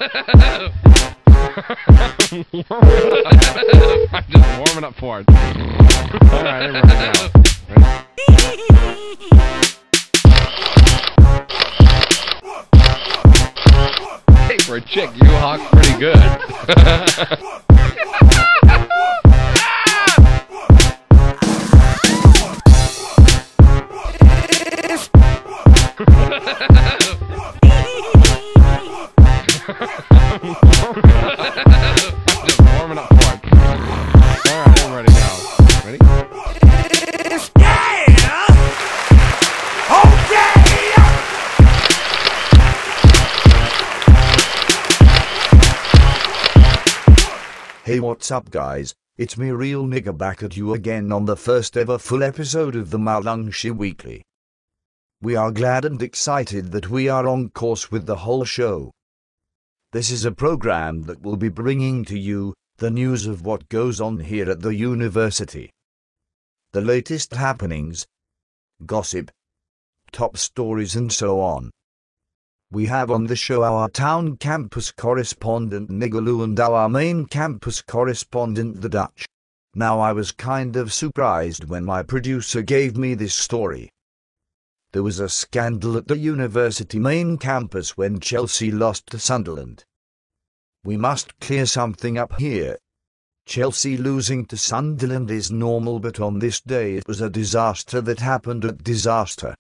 I'm just warming up for it. Alright, everybody now. Ready? Hey, for a chick, you hawk pretty good. I'm just warming up for it. Alright, everybody now. Ready? Yeah! Okay! Hey, what's up guys, it's me Real Nigga back at you again on the first ever full episode of the MULUNGUSHI Weekly. We are glad and excited that we are on course with the whole show. This is a program that will be bringing to you the news of what goes on here at the university. The latest happenings, gossip, top stories and so on. We have on the show our town campus correspondent Nigaloo and our main campus correspondent the Dutch. Now I was kind of surprised when my producer gave me this story. There was a scandal at the university main campus when Chelsea lost to Sunderland. We must clear something up here. Chelsea losing to Sunderland is normal, but on this day it was a disaster that happened at disaster.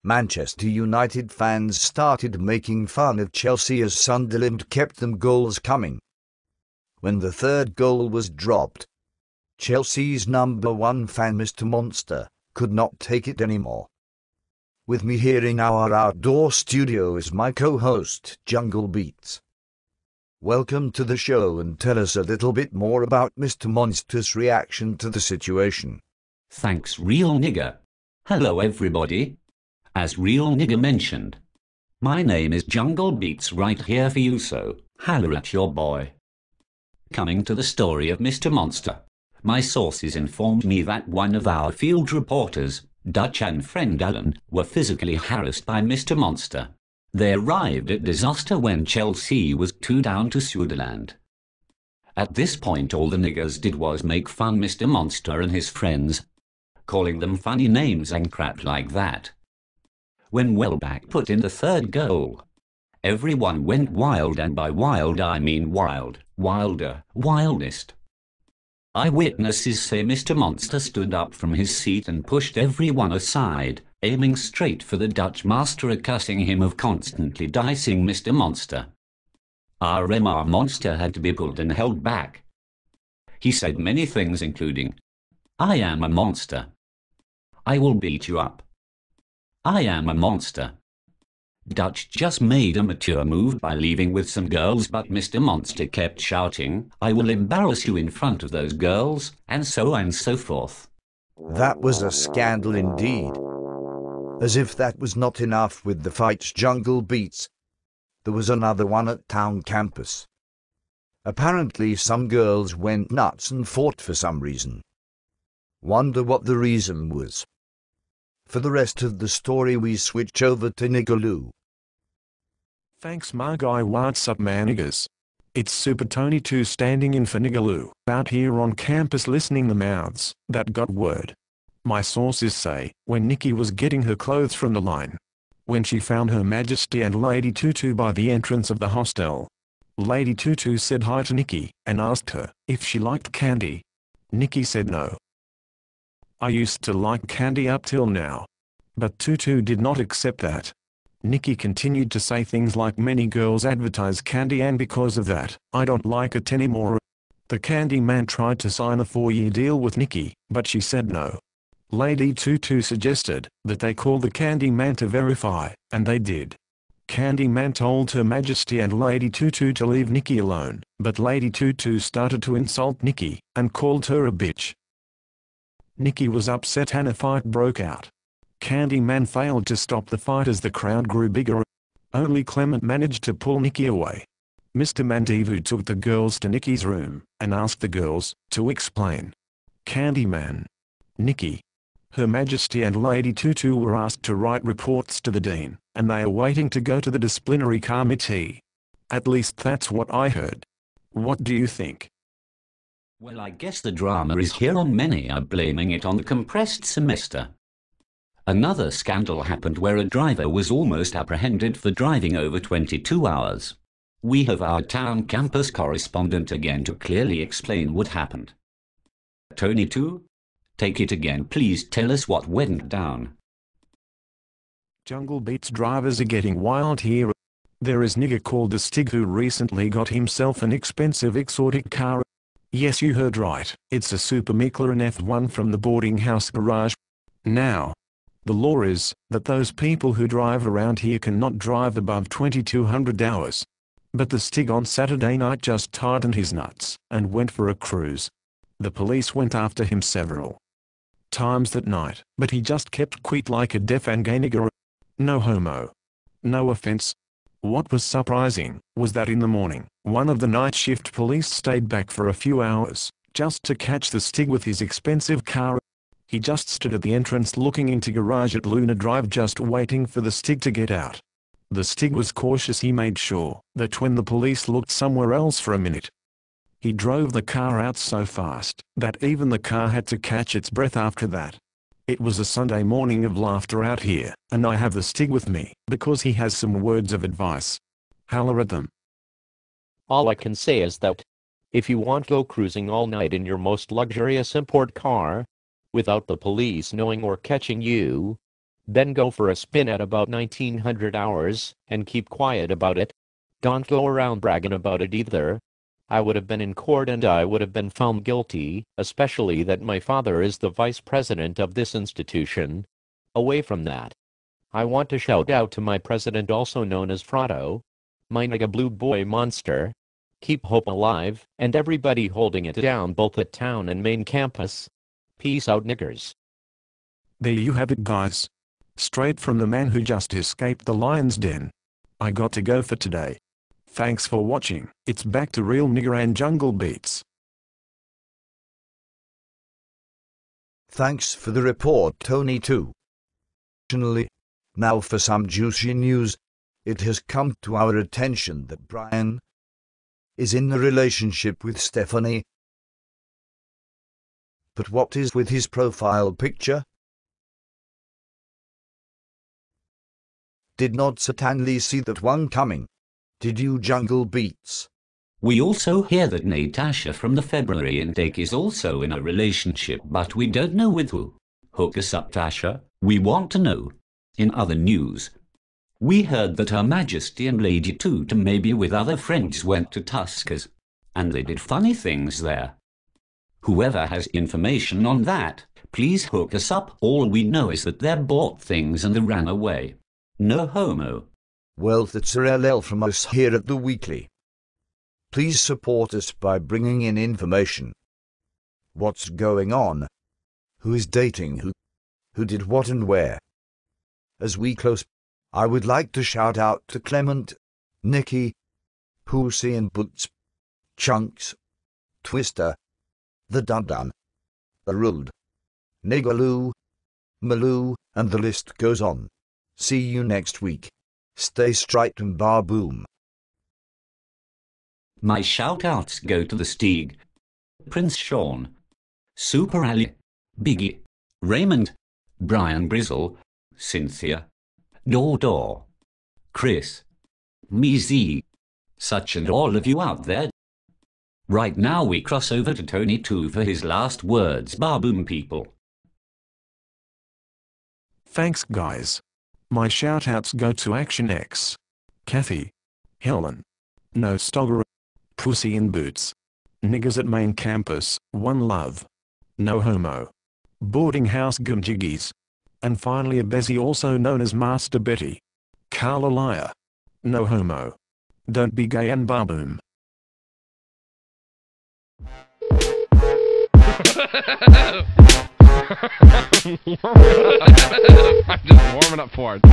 Manchester United fans started making fun of Chelsea as Sunderland kept them goals coming. When the third goal was dropped, Chelsea's #1 fan Mr. Monster could not take it anymore. With me here in our outdoor studio is my co-host, Jungle Beats. Welcome to the show and tell us a little bit more about Mr. Monster's reaction to the situation. Thanks, Real Nigga. Hello everybody. As Real Nigga mentioned, my name is Jungle Beats right here for you, so holler at your boy. Coming to the story of Mr. Monster, my sources informed me that one of our field reporters, Dutch and friend Alan, were physically harassed by Mr. Monster. They arrived at disaster when Chelsea was 2 down to Sunderland. At this point all the niggers did was make fun Mr. Monster and his friends, calling them funny names and crap like that. When Welbeck put in the third goal, everyone went wild, and by wild I mean wild, wilder, wildest. Eyewitnesses say Mr. Monster stood up from his seat and pushed everyone aside, aiming straight for the Dutch master, accusing him of constantly dicing Mr. Monster. Our Monster had to be pulled and held back. He said many things including, "I am a monster. I will beat you up. I am a monster." Dutch just made a mature move by leaving with some girls, but Mr. Monster kept shouting, "I will embarrass you in front of those girls," and so forth. That was a scandal indeed. As if that was not enough with the fights, Jungle Beats, there was another one at town campus. Apparently some girls went nuts and fought for some reason. Wonder what the reason was. For the rest of the story we switch over to Nigaloo. Thanks my guy, what's up man niggas? It's Super Tony 2 standing in for Nigaloo, out here on campus listening the mouths that got word. My sources say, when Nikki was getting her clothes from the line, when she found Her Majesty and Lady Tutu by the entrance of the hostel, Lady Tutu said hi to Nikki and asked her if she liked candy. Nikki said no. "I used to like candy up till now." But Tutu did not accept that. Nikki continued to say things like, "Many girls advertise candy and because of that, I don't like it anymore." The candy man tried to sign a 4-year deal with Nikki, but she said no. Lady Tutu suggested that they call the candy man to verify, and they did. Candy man told Her Majesty and Lady Tutu to leave Nikki alone, but Lady Tutu started to insult Nikki and called her a bitch. Nikki was upset and a fight broke out. Candyman failed to stop the fight as the crowd grew bigger. Only Clement managed to pull Nikki away. Mr. Mandivu took the girls to Nikki's room and asked the girls to explain. Candyman, Nikki, Her Majesty and Lady Tutu were asked to write reports to the Dean, and they are waiting to go to the disciplinary committee. At least that's what I heard. What do you think? Well, I guess the drama is here on many are blaming it on the compressed semester. Another scandal happened where a driver was almost apprehended for driving over 22 hours. We have our town campus correspondent again to clearly explain what happened. Tony 2, take it again, please tell us what went down. Jungle Beats drivers are getting wild here. There is nigger called the Stig who recently got himself an expensive exotic car. Yes, you heard right, it's a Super McLaren F1 from the boarding house garage. Now, the law is that those people who drive around here cannot drive above 2200 hours. But the Stig on Saturday night just tightened his nuts and went for a cruise. The police went after him several times that night, but he just kept quiet like a deaf and gay nigger. No homo. No offense. What was surprising was that in the morning, one of the night shift police stayed back for a few hours, just to catch the Stig with his expensive car. He just stood at the entrance looking into garage at Luna Drive just waiting for the Stig to get out. The Stig was cautious. He made sure that when the police looked somewhere else for a minute, he drove the car out so fast that even the car had to catch its breath after that. It was a Sunday morning of laughter out here, and I have the Stig with me because he has some words of advice. Holler at them. All I can say is that if you want to go cruising all night in your most luxurious import car, without the police knowing or catching you, then go for a spin at about 1900 hours, and keep quiet about it. Don't go around bragging about it either. I would have been in court and I would have been found guilty, especially that my father is the vice president of this institution. Away from that, I want to shout out to my president, also known as Frotto, my nigga blue boy monster. Keep hope alive, and everybody holding it down both at town and main campus. Peace out, niggers. There you have it, guys. Straight from the man who just escaped the lion's den. I got to go for today. Thanks for watching. It's back to Real Nigger and Jungle Beats. Thanks for the report, Tony 2. Now for some juicy news. It has come to our attention that Brian is in a relationship with Stephanie. But what is with his profile picture? Did not Stanley see that one coming? Did you, Jungle Beats? We also hear that Natasha from the February intake is also in a relationship, but we don't know with who. Hook us up, Tasha. We want to know. In other news, we heard that Her Majesty and Lady Toot maybe with other friends went to Tuskers, and they did funny things there. Whoever has information on that, please hook us up. All we know is that they bought things and they ran away. No homo. Well, that's a LL from us here at the Weekly. Please support us by bringing in information. What's going on? Who is dating who? Who did what and where? As we close, I would like to shout out to Clement, Nikki, Pussy and Boots, Chunks, Twister, the Dun-Dun, Aruld, Nigaloo, Maloo, and the list goes on. See you next week. Stay straight and bar boom. My shout-outs go to the Stig, Prince Sean, Super Ali, Biggie, Raymond, Brian Brizzle, Cynthia, Dor, Chris, Meezy, such and all of you out there. Right now we cross over to Tony 2 for his last words. Bar boom, people. Thanks, guys. My shoutouts go to Action X, Kathy, Helen, No Stogger, Pussy in Boots, Niggers at Main Campus, One Love, No Homo, Boarding House Gumjiggies, and finally a Bessie also known as Master Betty, Carla Liar, No Homo, Don't Be Gay and Barboom. I'm just warming up for it.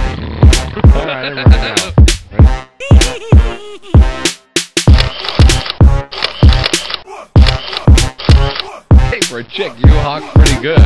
Alright, everybody now. Ready? Hey, for a chick, you hawk pretty good.